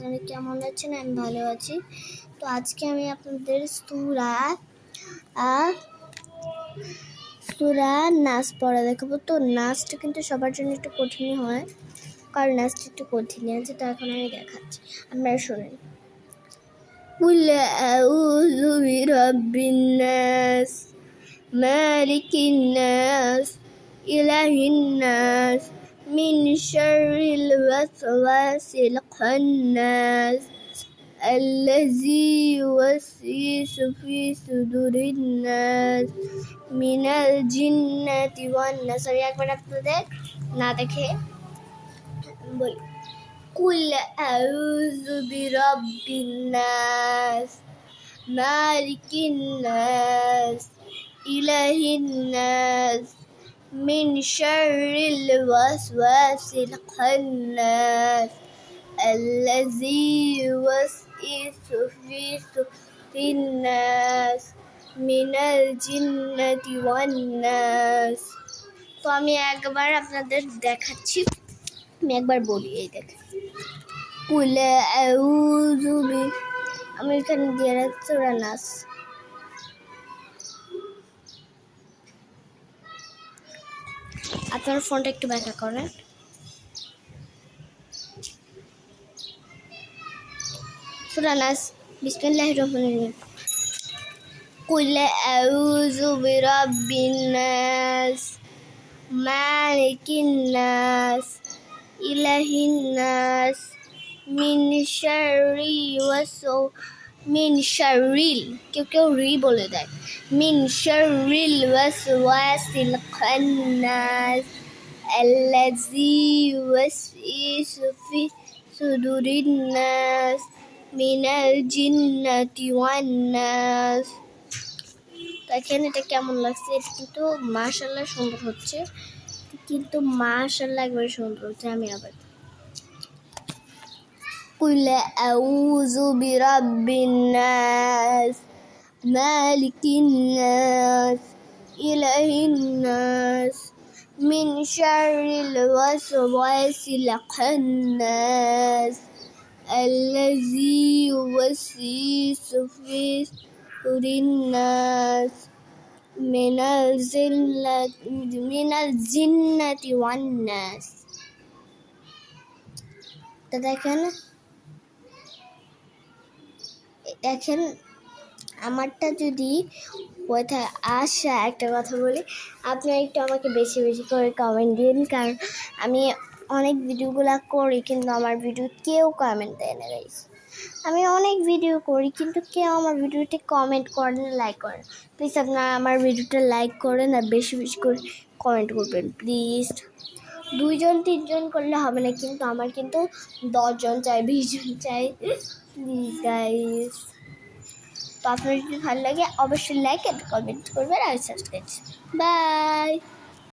আপনারা কেমন আছেন? আমি ভালো আছি। তো আজকে আমি আপনাদের সূরা নাস পড়া দেখাবো। তো নাসটা কিন্তু সবার জন্য একটু কঠিনই হয়, কারণ নাসটা একটু কঠিনই আছে। তো এখন আমি দেখাচ্ছি, আপনারা শোনেন। কুল আউযু বিরাব্বিন নাস, মালিকিন নাস, ইলাহিন নাস, মিন শাররিল ওয়াসওয়াসিল খান্নাস, الذي يوسوس في صدور الناس من الجنة والناس। আমি একবার আপনাদের না দেখে বলি। কুল আউযু বিরাব্বিন নাস, মালিকিন নাস, ইলাহিন নাস, মিন শাররিল ওয়াসওয়াসিল খান্নাস, الذي يوسوس في صدور الناس من الجنة والناس। তো আমি একবার আপনাদের দেখাচ্ছি, আমি একবার বলি। এই দেখেন, কুল আউযু বি, আমি এখানে দিয়ে রাখছি সূরা নাস। আপনার ফোনটা একটু ব্যাখ্যা করেন। সূরা নাস, বিসমিল্লাহির রহমানির রহিম। কুল আউযু বিরাব্বিন নাস, মালিকিন নাস, ইলাহিন নাস, মিন শাররিল, কেউ রি বলে দেয়, মিন শাররিল ওয়াসওয়াসিল খান্নাস, আল্লাযী ইউওয়াসওয়িসু ফি সুদুরিন নাস মিনাল জিন্নাতি ওয়ান নাস। দেখেন এটা কেমন লাগছে? এটা কিন্তু মাশাআল্লাহ সুন্দর হচ্ছে, একবারে সুন্দর হচ্ছে। আমি আবার কুল আউযু বিরাব্বিন নাস, মালিকিন নাস, ইলাহিন নাস, মিন শাররিল ওয়াসওয়াসিল খান্নাস, الذي يوسوس في صدور الناس من الجنة والناس। তো দেখেন আমারটা যদি কোথায় আসা, একটা কথা বলি, আপনি একটু আমাকে বেশি বেশি করে কমেন্ট দিন, কারণ আমি অনেক ভিডিওগুলো করি কিন্তু আমার ভিডিও কেউ কমেন্ট দেয় না গাইস। আমি অনেক ভিডিও করি কিন্তু কেউ আমার ভিডিওতে কমেন্ট করে না, লাইক করে না। প্লিজ আপনারা আমার ভিডিওটা লাইক করেন আর বেশি বেশি করে কমেন্ট করবেন প্লিজ। 2 জন 3 জন করলে হবে না, কিন্তু আমার কিন্তু 10 জন চাই, 20 জন চাই, প্লিজ গাইস। তো আপনার যদি ভালো লাগে অবশ্যই লাইক আর কমেন্ট করবেন আর সাবস্ক্রাইব। বাই।